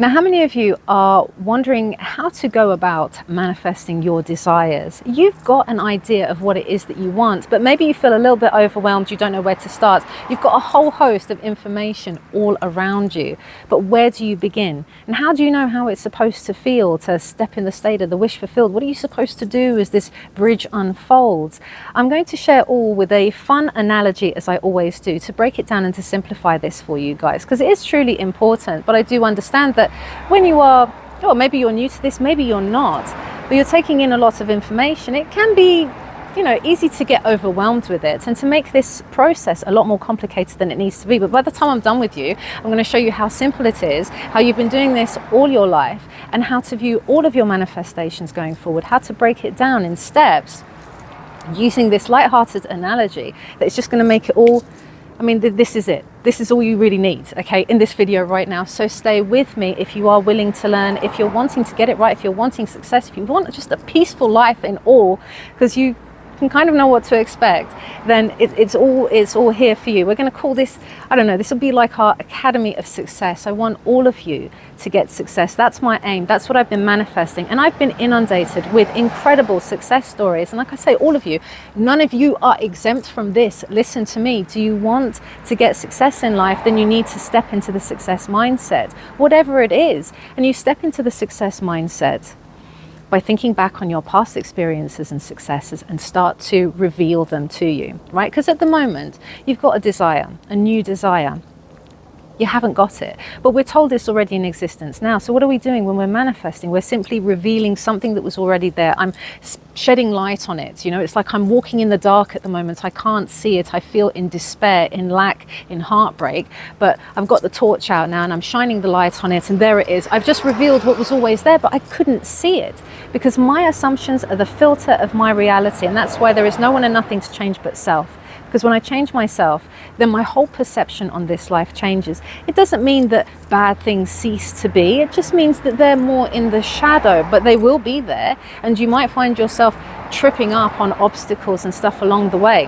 Now, how many of you are wondering how to go about manifesting your desires? You've got an idea of what it is that you want, but maybe you feel a little bit overwhelmed, you don't know where to start. You've got a whole host of information all around you, but where do you begin? And how do you know how it's supposed to feel to step in the state of the wish fulfilled? What are you supposed to do as this bridge unfolds? I'm going to share all with a fun analogy, as I always do, to break it down and to simplify this for you guys, because it is truly important. But I do understand that when you are, or maybe you're new to this, maybe you're not, but you're taking in a lot of information, it can be, easy to get overwhelmed with it and to make this process a lot more complicated than it needs to be. But by the time I'm done with you, I'm going to show you how simple it is, how you've been doing this all your life, and how to view all of your manifestations going forward, how to break it down in steps using this light-hearted analogy that's just going to make it all, this is it. This is all you really need, okay, in this video right now. So stay with me if you are willing to learn, if you're wanting to get it right, if you're wanting success, if you want just a peaceful life in all, because you can kind of know what to expect, then it's all here for you. We're going to call this, this will be like our Academy of Success. I want all of you to get success. That's my aim. That's what I've been manifesting. And I've been inundated with incredible success stories. And like I say, all of you, none of you are exempt from this. Listen to me. Do you want to get success in life? Then you need to step into the success mindset, whatever it is. And you step into the success mindset by thinking back on your past experiences and successes and start to reveal them to you, right? Because at the moment, you've got a desire, a new desire. You haven't got it, but we're told it's already in existence now. So what are we doing when we're manifesting? We're simply revealing something that was already there. I'm shedding light on it. It's like I'm walking in the dark at the moment. I can't see it. I feel in despair, in lack, in heartbreak, but I've got the torch out now and I'm shining the light on it, and there it is. I've just revealed what was always there, but I couldn't see it because my assumptions are the filter of my reality, and that's why there is no one and nothing to change but self. Because when I change myself, then my whole perception on this life changes. It doesn't mean that bad things cease to be. It just means that they're more in the shadow, but they will be there. And you might find yourself tripping up on obstacles and stuff along the way.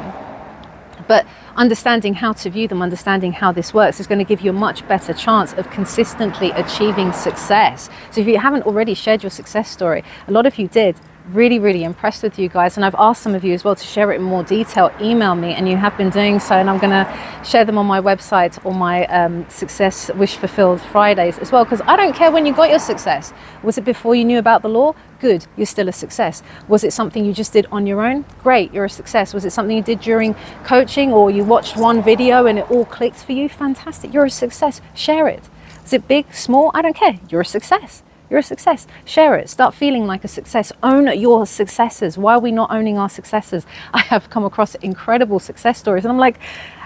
But understanding how to view them, understanding how this works is going to give you a much better chance of consistently achieving success. So if you haven't already shared your success story, a lot of you did. Really impressed with you guys, and I've asked some of you as well to share it in more detail. Email me, and you have been doing so, and I'm going to share them on my website or my Success Wish Fulfilled Fridays as well, because I don't care when you got your success. Was it before you knew about the law? Good, you're still a success. Was it something you just did on your own? Great, you're a success. Was it something you did during coaching, or you watched one video and it all clicked for you? Fantastic, you're a success. Share it. Is it big, small? I don't care. You're a success. You're a success. Share it. Start feeling like a success. Own your successes. Why are we not owning our successes? I have come across incredible success stories, and I'm like,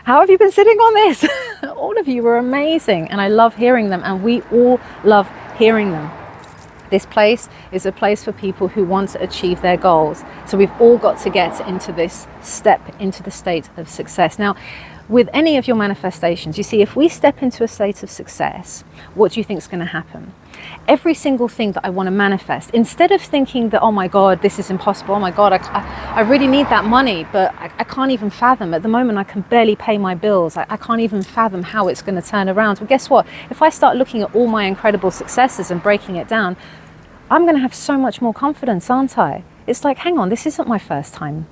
how have you been sitting on this? All of you are amazing, and I love hearing them, and we all love hearing them. This place is a place for people who want to achieve their goals. So we've all got to get into this step, into the state of success. Now, with any of your manifestations, you see, if we step into a state of success, what do you think is going to happen? Every single thing that I want to manifest, instead of thinking that, oh my God, this is impossible, oh my God, I really need that money, but I can't even fathom. At the moment, I can barely pay my bills. I can't even fathom how it's going to turn around. Well, guess what? If I start looking at all my incredible successes and breaking it down, I'm going to have so much more confidence, aren't I? It's like, hang on, this isn't my first time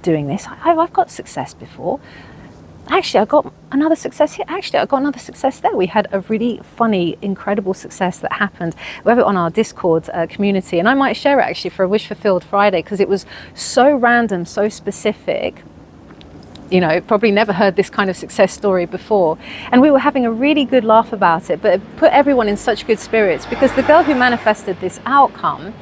doing this. I've got success before. Actually, I got another success here. Actually, I got another success there. We had a really funny, incredible success that happened. We have it on our Discord community, and I might share it actually for a Wish Fulfilled Friday, because it was so random, so specific. Probably never heard this kind of success story before. And we were having a really good laugh about it, but it put everyone in such good spirits, because the girl who manifested this outcome,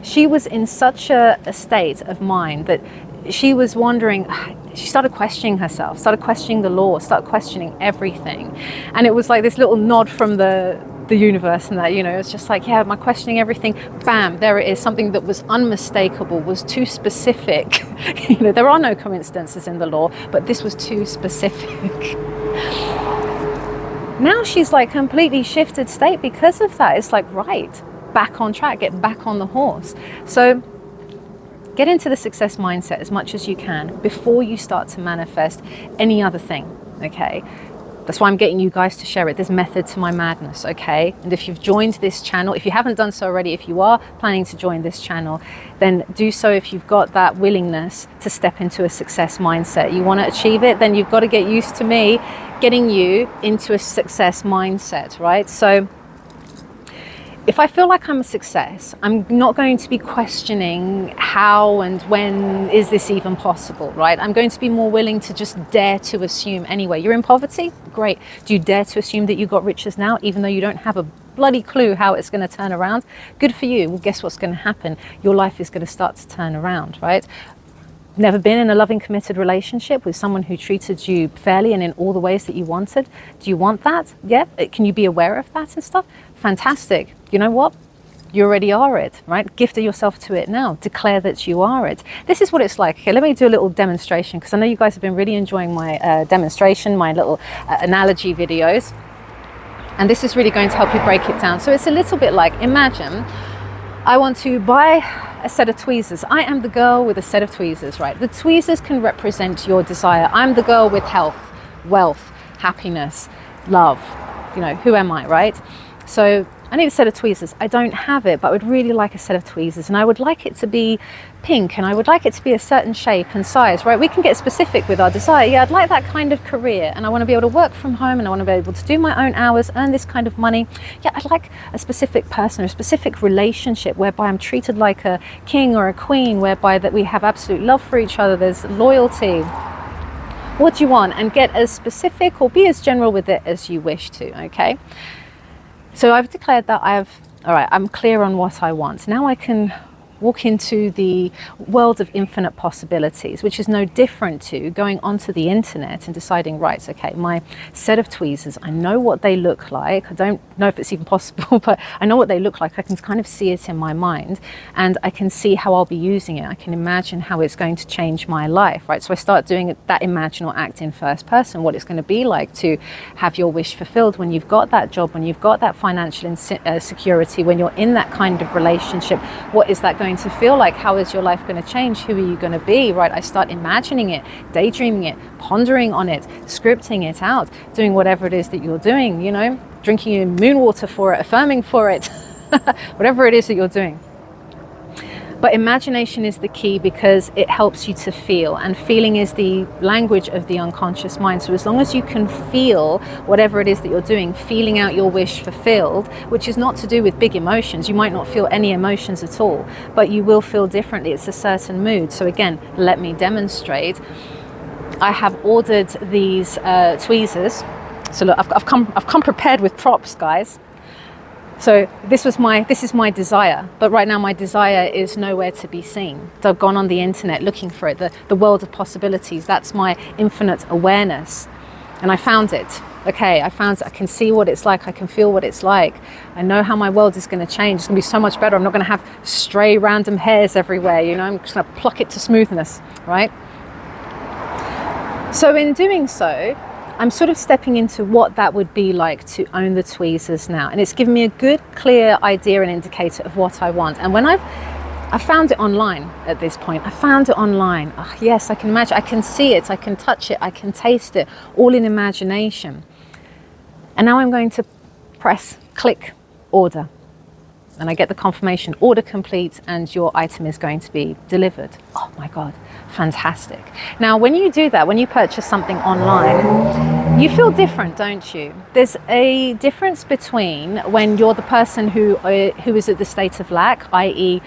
she was in such a state of mind that she was wondering, she started questioning herself, started questioning the law, started questioning everything. And it was like this little nod from the universe, and that, it's just like, yeah, am I questioning everything? Bam, there it is. Something that was unmistakable, was too specific. There are no coincidences in the law, but this was too specific. Now she's like completely shifted state because of that. It's like, right, back on track, get back on the horse. So get into the success mindset as much as you can before you start to manifest any other thing, okay? That's why I'm getting you guys to share it. There's method to my madness, okay? And if you've joined this channel, if you haven't done so already, if you are planning to join this channel, then do so if you've got that willingness to step into a success mindset. You want to achieve it, then you've got to get used to me getting you into a success mindset, right? So if I feel like I'm a success, I'm not going to be questioning how and when is this even possible, right? I'm going to be more willing to just dare to assume anyway. You're in poverty? Great. Do you dare to assume that you got riches now, even though you don't have a bloody clue how it's going to turn around? Good for you. Well, guess what's going to happen? Your life is going to start to turn around, right? Never been in a loving, committed relationship with someone who treated you fairly and in all the ways that you wanted? Do you want that? Yeah? Can you be aware of that and stuff? Fantastic. You know what? You already are it, right? Gift yourself to it now. Declare that you are it. This is what it's like. Okay, let me do a little demonstration, because I know you guys have been really enjoying my demonstration, my little analogy videos. And this is really going to help you break it down. So it's a little bit like, imagine I want to buy a set of tweezers. I am the girl with a set of tweezers, right? The tweezers can represent your desire. I'm the girl with health, wealth, happiness, love. You know, who am I, right? So I need a set of tweezers. I don't have it, but I would really like a set of tweezers, and I would like it to be pink, and I would like it to be a certain shape and size, right? We can get specific with our desire. Yeah, I'd like that kind of career, and I want to be able to work from home, and I want to be able to do my own hours, earn this kind of money. Yeah, I'd like a specific person, a specific relationship whereby I'm treated like a king or a queen, whereby that we have absolute love for each other, there's loyalty. What do you want? And get as specific or be as general with it as you wish to, okay? So I've declared that I'm clear on what I want. Now I can walk into the world of infinite possibilities, which is no different to going onto the internet and deciding, right, okay, my set of tweezers, I know what they look like. I don't know if it's even possible, but I know what they look like. I can kind of see it in my mind, and I can see how I'll be using it. I can imagine how it's going to change my life, right? So I start doing that imagine or act in first person, what it's going to be like to have your wish fulfilled when you've got that job, when you've got that financial security, when you're in that kind of relationship. What is that going to feel like? How is your life going to change? Who are you going to be, right? I start imagining it, daydreaming it, pondering on it, scripting it out, doing whatever it is that you're doing, you know, drinking your moon water for it, affirming for it, whatever it is that you're doing. But imagination is the key, because it helps you to feel, and feeling is the language of the unconscious mind. So as long as you can feel whatever it is that you're doing, feeling out your wish fulfilled, which is not to do with big emotions. You might not feel any emotions at all, but you will feel differently. It's a certain mood. So again, let me demonstrate. I have ordered these tweezers. So look, I've come prepared with props, guys. So this is my desire, but right now my desire is nowhere to be seen. So I've gone on the internet looking for it, the world of possibilities. That's my infinite awareness, and I found it. Okay, I can see what it's like, I can feel what it's like. I know how my world is going to change. It's going to be so much better. I'm not going to have stray random hairs everywhere, you know, I'm just going to pluck it to smoothness, right? So in doing so, I'm sort of stepping into what that would be like to own the tweezers now. And it's given me a good, clear idea and indicator of what I want. And when I found it online at this point. I found it online. Oh, yes, I can imagine. I can see it. I can touch it. I can taste it. All in imagination. And now I'm going to press, click, order. And I get the confirmation, order complete, and your item is going to be delivered. Oh my God, fantastic. Now, when you do that, when you purchase something online, you feel different, don't you? There's a difference between when you're the person who is at the state of lack, i.e.,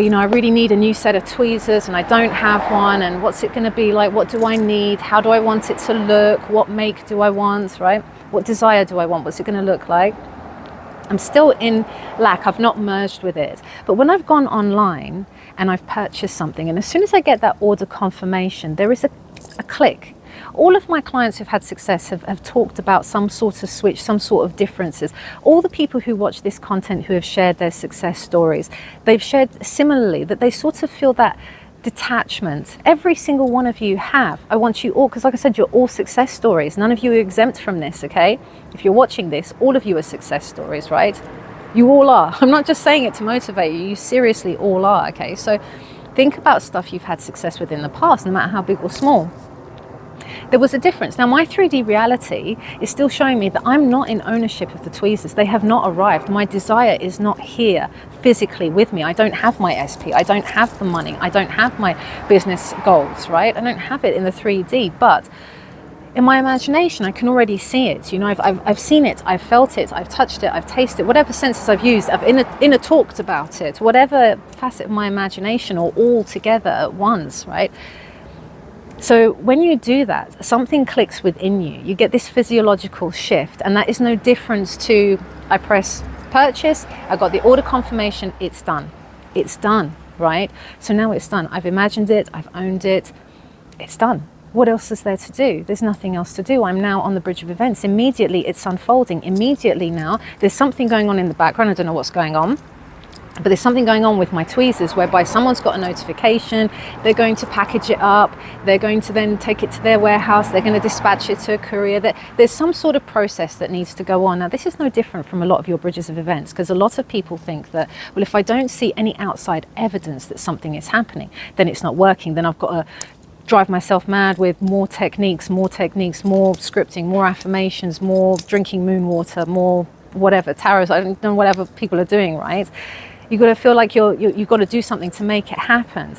you know, I really need a new set of tweezers and I don't have one, and what's it going to be like? What do I need? How do I want it to look? What make do I want, right? What desire do I want? What's it going to look like? I'm still in lack. I've not merged with it. But when I've gone online and I've purchased something, and as soon as I get that order confirmation, there is a click. All of my clients who've had success have talked about some sort of switch, some sort of differences. All the people who watch this content who have shared their success stories, they've shared similarly that they sort of feel that detachment. Every single one of you have. I want you all, because like I said, you're all success stories. None of you are exempt from this, okay? If you're watching this, all of you are success stories, right? You all are. I'm not just saying it to motivate you. You seriously all are, okay? So think about stuff you've had success with in the past, no matter how big or small. there was a difference. Now my 3D reality is still showing me that I'm not in ownership of the tweezers. They have not arrived. My desire is not here physically with me. I don't have my SP, I don't have the money, I don't have my business goals, right? I don't have it in the 3D, but in my imagination, I can already see it. You know, I've seen it, I've felt it, I've touched it, I've tasted it, whatever senses I've used, I've inner talked about it, whatever facet of my imagination, or all together at once, right? So when you do that, something clicks within you. You get this physiological shift, and that is no difference to, I press purchase, I got the order confirmation, it's done. It's done, right? So now it's done. I've imagined it, I've owned it, it's done. What else is there to do? There's nothing else to do. I'm now on the bridge of events. Immediately it's unfolding. Immediately now there's something going on in the background. I don't know what's going on, but there's something going on with my tweezers whereby someone's got a notification, they're going to package it up, they're going to then take it to their warehouse, they're going to dispatch it to a courier. There's some sort of process that needs to go on. Now this is no different from a lot of your bridges of events, because a lot of people think that, well, if I don't see any outside evidence that something is happening, then it's not working, then I've got to drive myself mad with more techniques, more scripting, more affirmations, more drinking moon water, more whatever, tarots, I don't know, whatever people are doing, right? You've got to feel like you've got to do something to make it happen.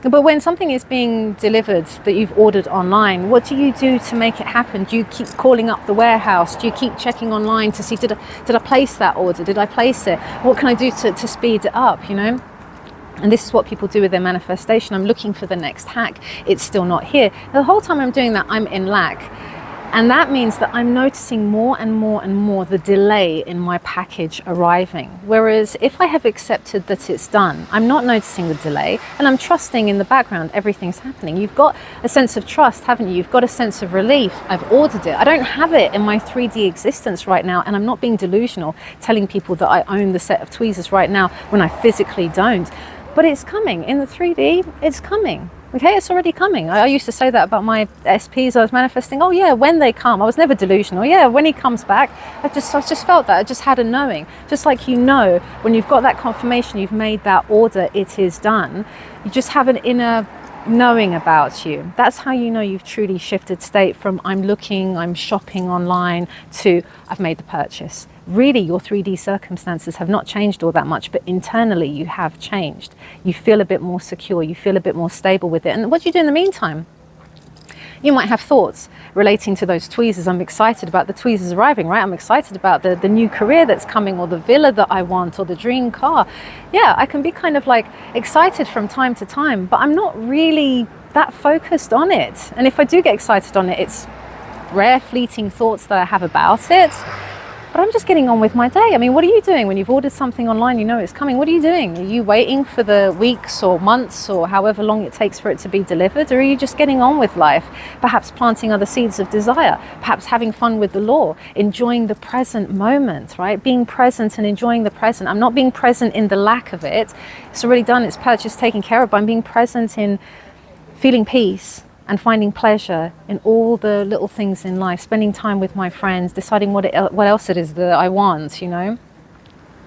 But when something is being delivered that you've ordered online, what do you do to make it happen? Do you keep calling up the warehouse? Do you keep checking online to see, did I place that order? Did I place it? What can I do to speed it up, you know? And this is what people do with their manifestation. I'm looking for the next hack. It's still not here. The whole time I'm doing that, I'm in lack. And that means that I'm noticing more and more the delay in my package arriving. Whereas if I have accepted that it's done, I'm not noticing the delay, and I'm trusting in the background everything's happening. You've got a sense of trust, haven't you? You've got a sense of relief. I've ordered it. I don't have it in my 3D existence right now, and I'm not being delusional telling people that I own the set of tweezers right now when I physically don't. But it's coming. In the 3D, it's coming. Okay, it's already coming. I used to say that about my SPs I was manifesting. Oh yeah, when they come. I was never delusional. Yeah, when he comes back, I just felt that. I just had a knowing. Just like, you know, when you've got that confirmation, you've made that order, it is done. You just have an inner knowing about you. That's how you know you've truly shifted state from I'm looking, I'm shopping online, to I've made the purchase. Really, your 3D circumstances have not changed all that much, but internally you have changed. You feel a bit more secure, you feel a bit more stable with it. And what do you do in the meantime? You might have thoughts relating to those tweezers. I'm excited about the tweezers arriving, right? I'm excited about the new career that's coming, or the villa that I want, or the dream car. Yeah, I can be kind of like excited from time to time, but I'm not really that focused on it. And if I do get excited on it, it's rare fleeting thoughts that I have about it. But I'm just getting on with my day. I mean, what are you doing when you've ordered something online, you know it's coming? What are you doing? Are you waiting for the weeks or months or however long it takes for it to be delivered? Or are you just getting on with life? Perhaps planting other seeds of desire, perhaps having fun with the law, enjoying the present moment, right? Being present and enjoying the present. I'm not being present in the lack of it. It's already done, it's purchased, taken care of, but I'm being present in feeling peace and finding pleasure in all the little things in life, spending time with my friends, deciding what else it is that I want, you know?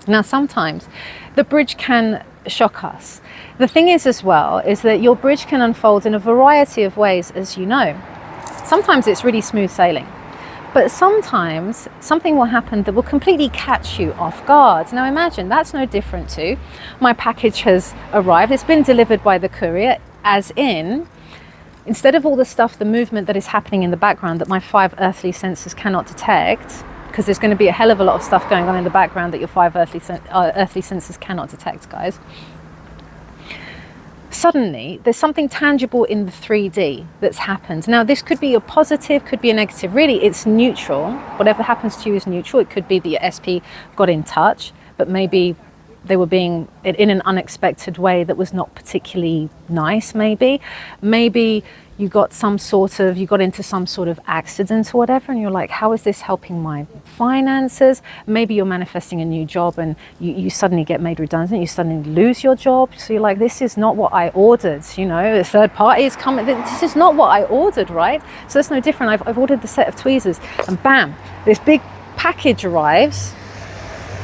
Now, sometimes the bridge can shock us. The thing is as well, is that your bridge can unfold in a variety of ways, as you know. Sometimes it's really smooth sailing, but sometimes something will happen that will completely catch you off guard. Now imagine, that's no different to my package has arrived, it's been delivered by the courier, as in, instead of all the stuff, the movement that is happening in the background that my 5 earthly senses cannot detect, because there's going to be a hell of a lot of stuff going on in the background that your 5 earthly senses cannot detect, guys. Suddenly, there's something tangible in the 3D that's happened. Now, this could be a positive, could be a negative. Really, it's neutral. Whatever happens to you is neutral. It could be that your SP got in touch, but maybe they were being in an unexpected way that was not particularly nice, maybe you got into some sort of accident or whatever, and you're like, how is this helping my finances? Maybe you're manifesting a new job and you suddenly get made redundant, you suddenly lose your job, so you're like, this is not what I ordered, you know, a third party is coming, this is not what I ordered, right? So that's no different. I've ordered the set of tweezers, and bam, this big package arrives,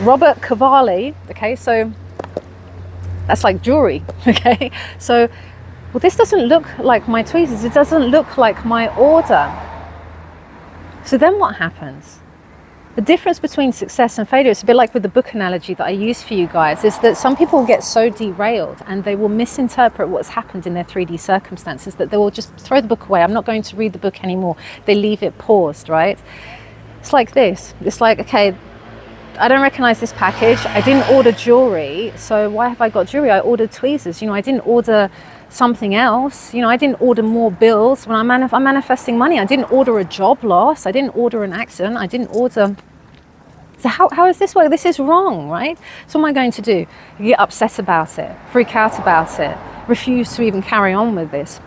Robert Cavalli, okay, so that's like jewelry, okay? So Well, this doesn't look like my tweezers. It doesn't look like my order. So then what happens? The difference between success and failure, it's a bit like with the book analogy that I use for you guys, is that some people get so derailed and they will misinterpret what's happened in their 3D circumstances that they will just throw the book away. I'm not going to read the book anymore. They leave it paused, right? It's like this. It's like, okay, I don't recognize this package. I didn't order jewelry, so why have I got jewelry? I ordered tweezers. I didn't order something else. I didn't order more bills. When I'm manifesting money, I didn't order a job loss. I didn't order an accident. I didn't order. So how is this work? This is wrong, right? So what am I going to do? Get upset about it, freak out about it, refuse to even carry on with this,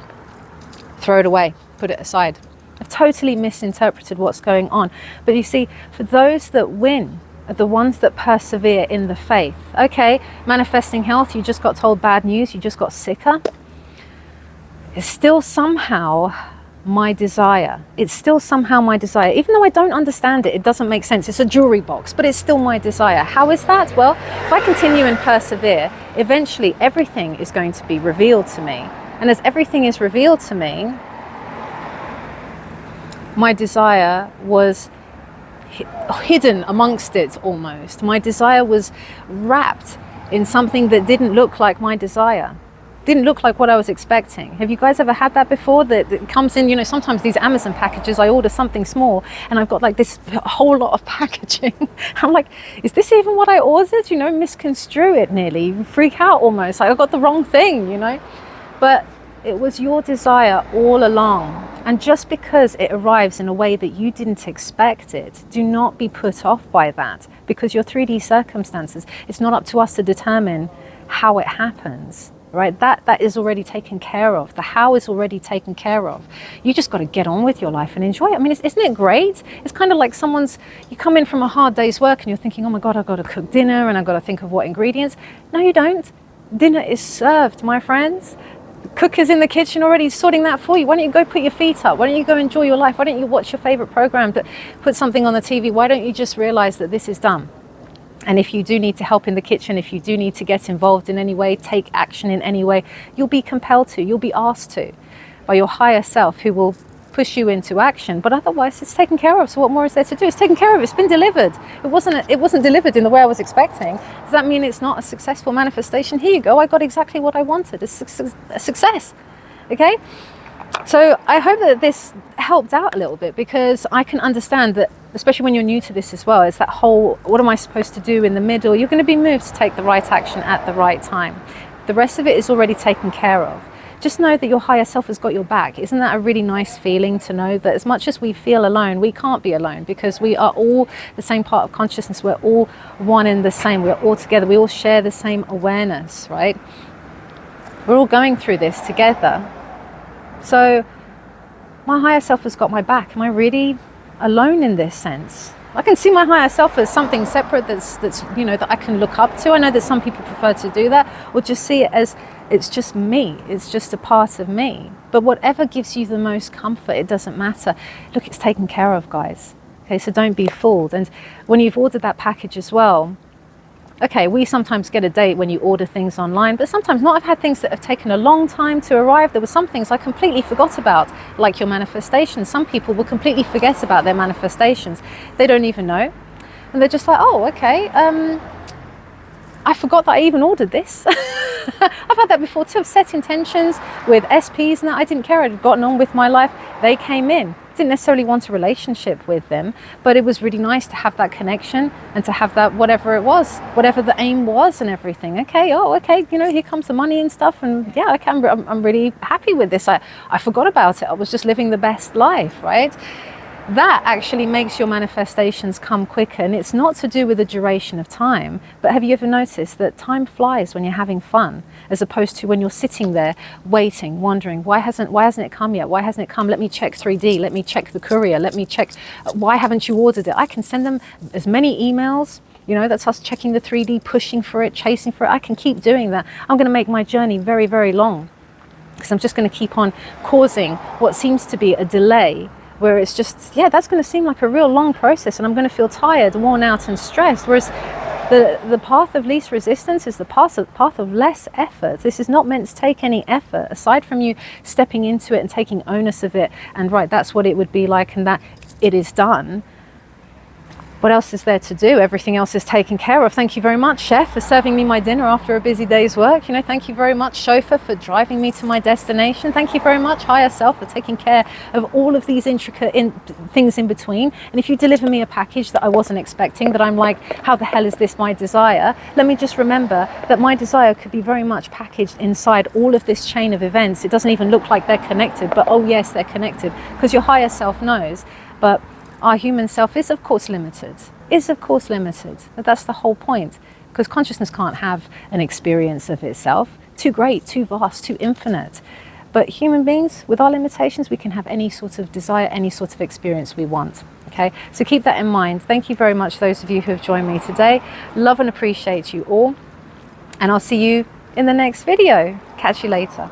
throw it away, put it aside. I've totally misinterpreted what's going on. But you see, for those that win, are the ones that persevere in the faith. Okay, manifesting health, you just got told bad news, you just got sicker. It's still somehow my desire. It's still somehow my desire. Even though I don't understand it, it doesn't make sense. It's a jewelry box, but it's still my desire. How is that? Well, if I continue and persevere, eventually everything is going to be revealed to me. And as everything is revealed to me, my desire was hidden amongst it almost. My desire was wrapped in something that didn't look like my desire. Didn't look like what I was expecting. Have you guys ever had that before? That it comes in, sometimes these Amazon packages, I order something small and I've got like this whole lot of packaging. I'm like, is this even what I ordered? Misconstrue it nearly. You freak out almost, like I got the wrong thing, But it was your desire all along. And just because it arrives in a way that you didn't expect it, do not be put off by that, because your 3D circumstances, it's not up to us to determine how it happens, right? That is already taken care of. The how is already taken care of. You just got to get on with your life and enjoy it. I mean, isn't it great? It's kind of like you come in from a hard day's work and you're thinking, oh my God, I've got to cook dinner and I've got to think of what ingredients. No, you don't. Dinner is served, my friends. Cook is in the kitchen already sorting that for you. Why don't you go put your feet up? Why don't you go enjoy your life? Why don't you watch your favorite program, but put something on the TV? Why don't you just realize that this is done? And if you do need to help in the kitchen, if you do need to get involved in any way, take action in any way, you'll be compelled to, you'll be asked to by your higher self, who will push you into action. But otherwise it's taken care of. So what more is there to do? It's taken care of. It's been delivered. It wasn't delivered in the way I was expecting. Does that mean it's not a successful manifestation? Here you go. I got exactly what I wanted. It's a success. Okay? So I hope that this helped out a little bit, because I can understand that, especially when you're new to this as well, it's that whole, what am I supposed to do in the middle? You're going to be moved to take the right action at the right time. The rest of it is already taken care of. Just know that your higher self has got your back. Isn't that a really nice feeling, to know that as much as we feel alone, we can't be alone, because we are all the same part of consciousness. We're all one and the same. We're all together. We all share the same awareness, right? We're all going through this together. So my higher self has got my back. Am I really alone in this sense? I can see my higher self as something separate that's that I can look up to. I know that some people prefer to do that, or just see it as it's just me. It's just a part of me. But whatever gives you the most comfort, it doesn't matter. Look, it's taken care of, guys. Okay, so don't be fooled. And when you've ordered that package as well, okay, we sometimes get a date when you order things online, but sometimes not. I've had things that have taken a long time to arrive. There were some things I completely forgot about, like your manifestations. Some people will completely forget about their manifestations. They don't even know. And they're just like, oh, okay, I forgot that I even ordered this. I've had that before too. I've set intentions with SPs and that. I didn't care. I'd gotten on with my life. They came in. Didn't necessarily want a relationship with them, but it was really nice to have that connection and to have that, whatever it was, whatever the aim was and everything. Okay, here comes the money and stuff, and yeah, okay, I'm really happy with this. I forgot about it. I was just living the best life, right? That actually makes your manifestations come quicker, and it's not to do with the duration of time. But have you ever noticed that time flies when you're having fun, as opposed to when you're sitting there waiting, wondering, why hasn't it come yet? Why hasn't it come? Let me check 3D. Let me check the courier. Let me check. Why haven't you ordered it? I can send them as many emails. That's us checking the 3D, pushing for it, chasing for it. I can keep doing that. I'm going to make my journey very, very long, because I'm just going to keep on causing what seems to be a delay, where it's just, that's going to seem like a real long process, and I'm going to feel tired, worn out and stressed. Whereas The path of least resistance is the path of less effort. This is not meant to take any effort, aside from you stepping into it and taking onus of it, and right, that's what it would be like, and that it is done. What else is there to do? Everything else is taken care of. Thank you very much, chef, for serving me my dinner after a busy day's work. You know, thank you very much, chauffeur, for driving me to my destination. Thank you very much, higher self, for taking care of all of these intricate things in between. And if you deliver me a package that I wasn't expecting, that I'm like, how the hell is this my desire? Let me just remember that my desire could be very much packaged inside all of this chain of events. It doesn't even look like they're connected, but oh yes, they're connected, because your higher self knows. But our human self is of course limited, but that's the whole point, because consciousness can't have an experience of itself, too great, too vast, too infinite. But human beings, with our limitations, we can have any sort of desire, any sort of experience we want. Okay, so keep that in mind. Thank you very much, those of you who have joined me today. Love and appreciate you all, and I'll see you in the next video. Catch you later.